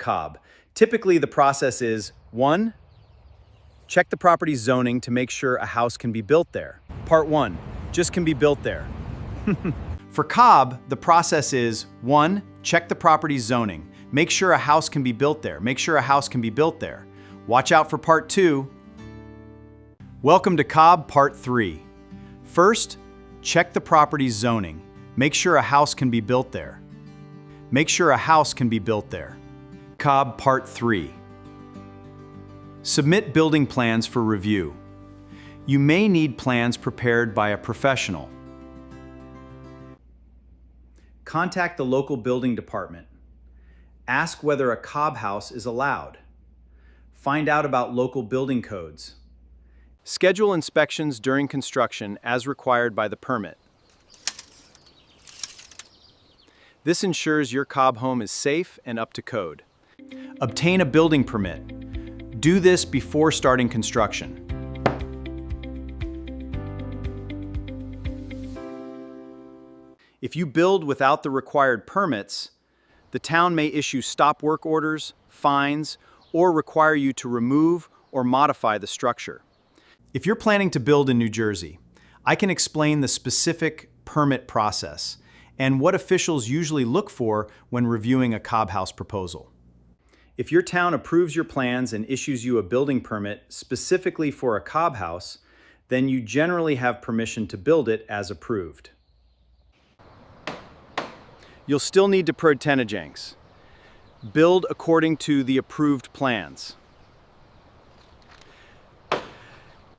Cobb. Typically, the process is 1. Check the property's zoning to make sure a house can be built there. Part 1. Just can be built there. For Cobb, the process is 1. Check the property's zoning. Make sure a house can be built there. Make sure a house can be built there. Watch out for Part 2. Welcome to Cobb Part 3. First, check the property's zoning. Make sure a house can be built there. Make sure a house can be built there. Cobb Part 3. Submit building plans for review. You may need plans prepared by a professional. Contact the local building department. Ask whether a Cobb house is allowed. Find out about local building codes. Schedule inspections during construction as required by the permit. This ensures your Cobb home is safe and up to code. Obtain a building permit. Do this before starting construction. If you build without the required permits, the town may issue stop work orders, fines, or require you to remove or modify the structure. If you're planning to build in New Jersey, I can explain the specific permit process and what officials usually look for when reviewing a Cobb house proposal. If your town approves your plans and issues you a building permit specifically for a Cobb house, then you generally have permission to build it as approved. You'll still need to Prodtenanjangs. Build according to the approved plans.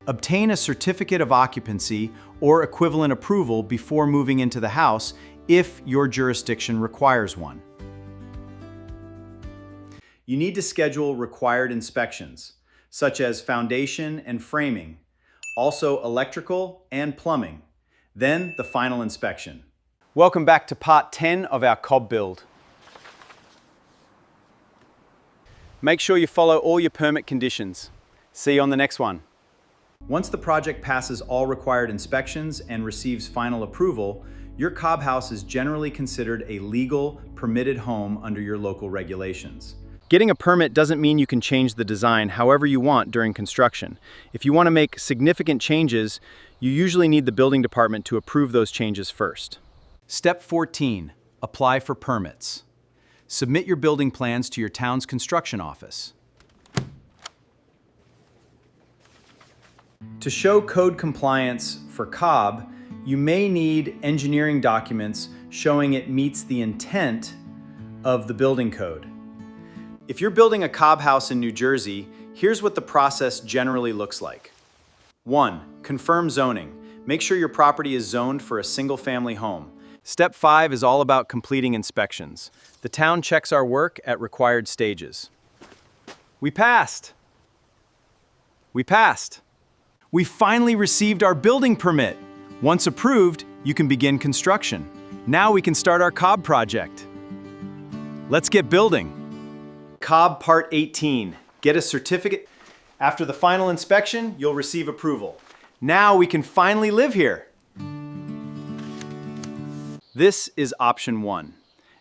Obtain a certificate of occupancy or equivalent approval before moving into the house if your jurisdiction requires one. You need to schedule required inspections, such as foundation and framing, also electrical and plumbing, then the final inspection. Welcome back to part 10 of our Cobb build. Make sure you follow all your permit conditions. See you on the next one. Once the project passes all required inspections and receives final approval, your Cobb house is generally considered a legal, permitted home under your local regulations. Getting a permit doesn't mean you can change the design however you want during construction. If you want to make significant changes, you usually need the building department to approve those changes first. Step 14. Apply for permits. Submit your building plans to your town's construction office. To show code compliance for Cobb, you may need engineering documents showing it meets the intent of the building code. If you're building a Cobb house in New Jersey, here's what the process generally looks like. 1. Confirm zoning. Make sure your property is zoned for a single-family home. Step 5 is all about completing inspections. The town checks our work at required stages. We passed! We passed! We finally received our building permit! Once approved, you can begin construction. Now we can start our Cobb project. Let's get building. Cobb Part 18. Get a certificate. After the final inspection, you'll receive approval. Now we can finally live here. This is option 1.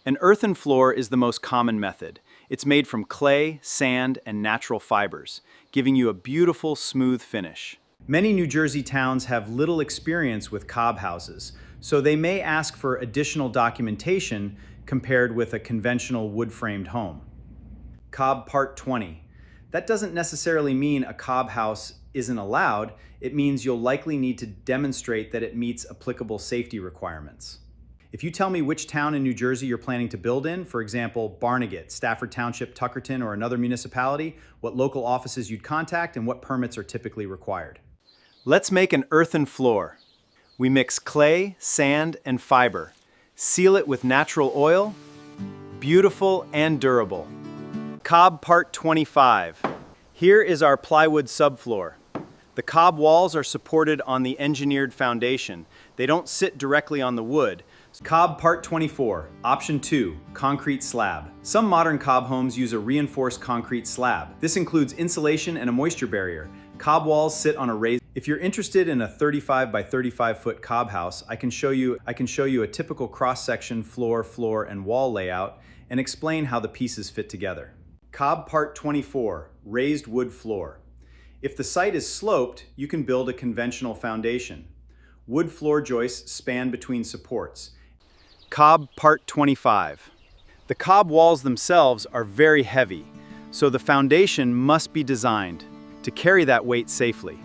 An earthen floor is the most common method. It's made from clay, sand, and natural fibers, giving you a beautiful, smooth finish. Many New Jersey towns have little experience with Cobb houses, so they may ask for additional documentation compared with a conventional wood-framed home. Cobb Part 20. That doesn't necessarily mean a Cobb house isn't allowed. It means you'll likely need to demonstrate that it meets applicable safety requirements. If you tell me which town in New Jersey you're planning to build in, for example, Barnegat, Stafford Township, Tuckerton, or another municipality, what local offices you'd contact and what permits are typically required. Let's make an earthen floor. We mix clay, sand, and fiber. Seal it with natural oil. Beautiful and durable. Cobb Part 25. Here is our plywood subfloor. The Cobb walls are supported on the engineered foundation. They don't sit directly on the wood. Cobb Part 24, Option 2, Concrete Slab. Some modern Cobb homes use a reinforced concrete slab. This includes insulation and a moisture barrier. Cobb walls sit on a raised. If you're interested in a 35 by 35 foot Cobb house, I can show you a typical cross-section floor, and wall layout and explain how the pieces fit together. Cobb Part 24, Raised Wood Floor. If the site is sloped, you can build a conventional foundation. Wood floor joists span between supports. Cobb Part 25. The cob walls themselves are very heavy, so the foundation must be designed to carry that weight safely.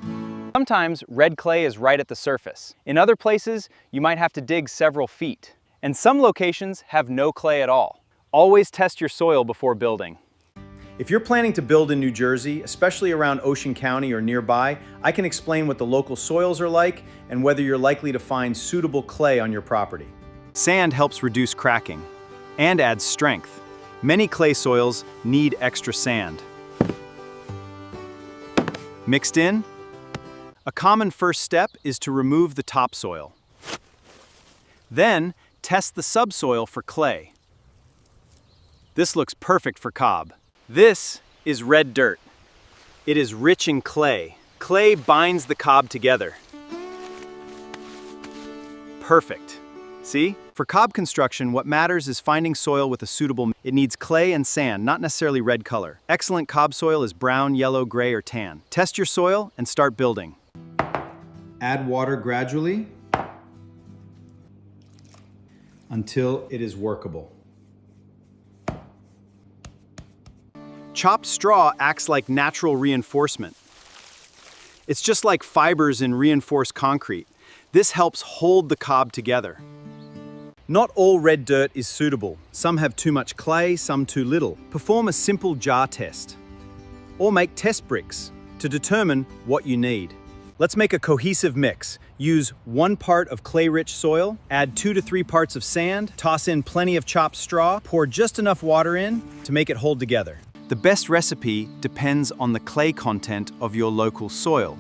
Sometimes red clay is right at the surface. In other places, you might have to dig several feet. And some locations have no clay at all. Always test your soil before building. If you're planning to build in New Jersey, especially around Ocean County or nearby, I can explain what the local soils are like and whether you're likely to find suitable clay on your property. Sand helps reduce cracking and adds strength. Many clay soils need extra sand. Mixed in? A common first step is to remove the topsoil. Then, test the subsoil for clay. This looks perfect for cob. This is red dirt. It is rich in clay. Clay binds the cob together. Perfect. See? For cob construction, what matters is finding soil with a suitable mix. It needs clay and sand, not necessarily red color. Excellent cob soil is brown, yellow, gray, or tan. Test your soil and start building. Add water gradually until it is workable. Chopped straw acts like natural reinforcement. It's just like fibers in reinforced concrete. This helps hold the cob together. Not all red dirt is suitable. Some have too much clay, some too little. Perform a simple jar test. Or make test bricks to determine what you need. Let's make a cohesive mix. Use 1 part of clay-rich soil, add 2 to 3 parts of sand, toss in plenty of chopped straw, pour just enough water in to make it hold together. The best recipe depends on the clay content of your local soil,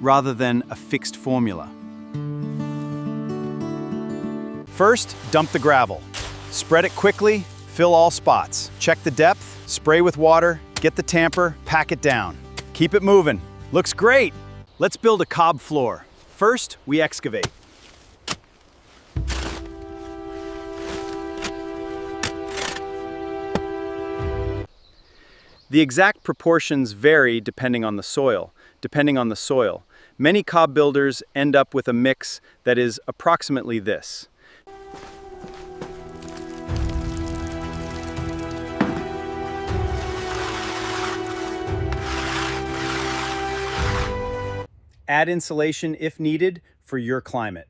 rather than a fixed formula. First, dump the gravel. Spread it quickly, fill all spots. Check the depth, spray with water, get the tamper, pack it down. Keep it moving. Looks great! Let's build a cob floor. First, we excavate. The exact proportions vary depending on the soil. Many cob builders end up with a mix that is approximately this. Add insulation if needed for your climate.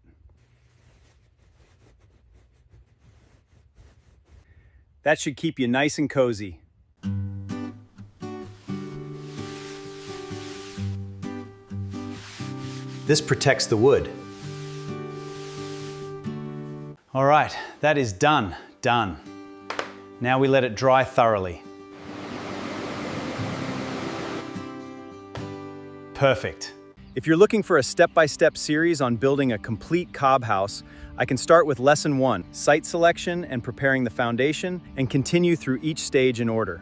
That should keep you nice and cozy. This protects the wood. All right, that is done. Now we let it dry thoroughly. Perfect. If you're looking for a step-by-step series on building a complete cob house, I can start with Lesson 1, site selection and preparing the foundation, and continue through each stage in order.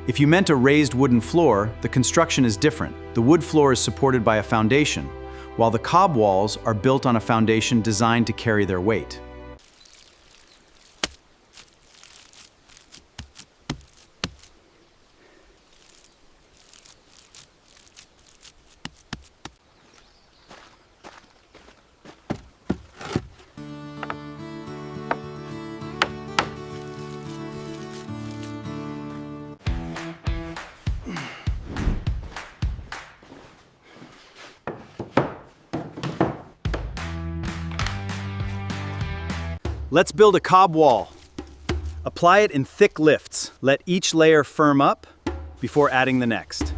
If you meant a raised wooden floor, the construction is different. The wood floor is supported by a foundation, while the cob walls are built on a foundation designed to carry their weight. Let's build a cob wall. Apply it in thick lifts. Let each layer firm up before adding the next.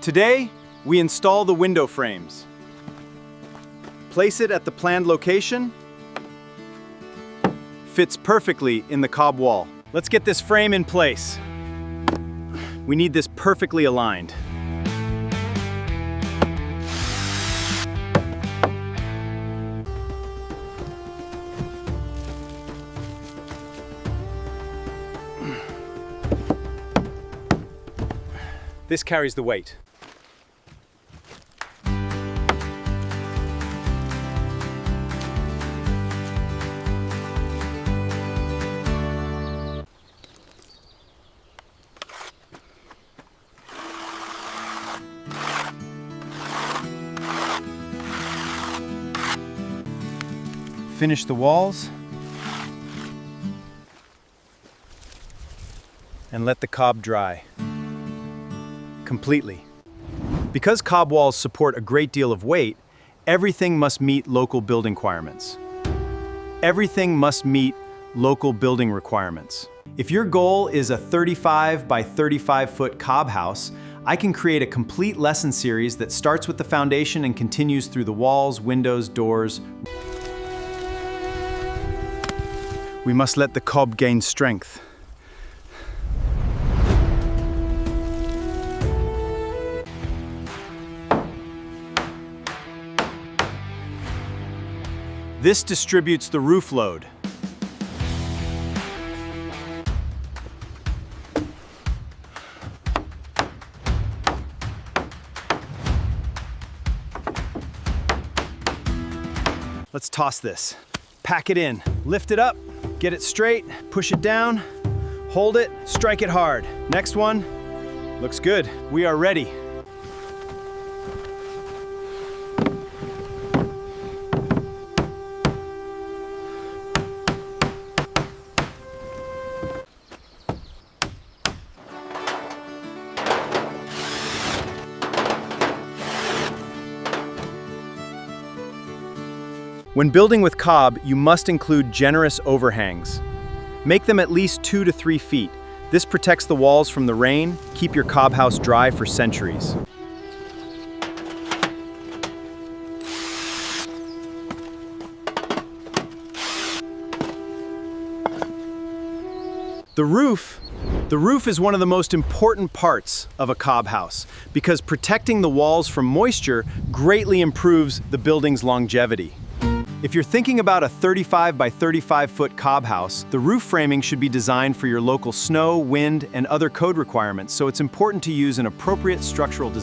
Today, we install the window frames. Place it at the planned location. Fits perfectly in the cob wall. Let's get this frame in place. We need this perfectly aligned. This carries the weight. Finish the walls and let the cob dry completely. Because cob walls support a great deal of weight, everything must meet local building requirements. Everything must meet local building requirements. If your goal is a 35 by 35 foot cob house, I can create a complete lesson series that starts with the foundation and continues through the walls, windows, doors. We must let the cob gain strength. This distributes the roof load. Let's toss this. Pack it in, lift it up, get it straight, push it down, hold it, strike it hard. Next one, looks good. We are ready. When building with cob, you must include generous overhangs. Make them at least 2 to 3 feet. This protects the walls from the rain, keep your cob house dry for centuries. The roof is one of the most important parts of a cob house because protecting the walls from moisture greatly improves the building's longevity. If you're thinking about a 35 by 35 foot cob house, the roof framing should be designed for your local snow, wind, and other code requirements, so it's important to use an appropriate structural design.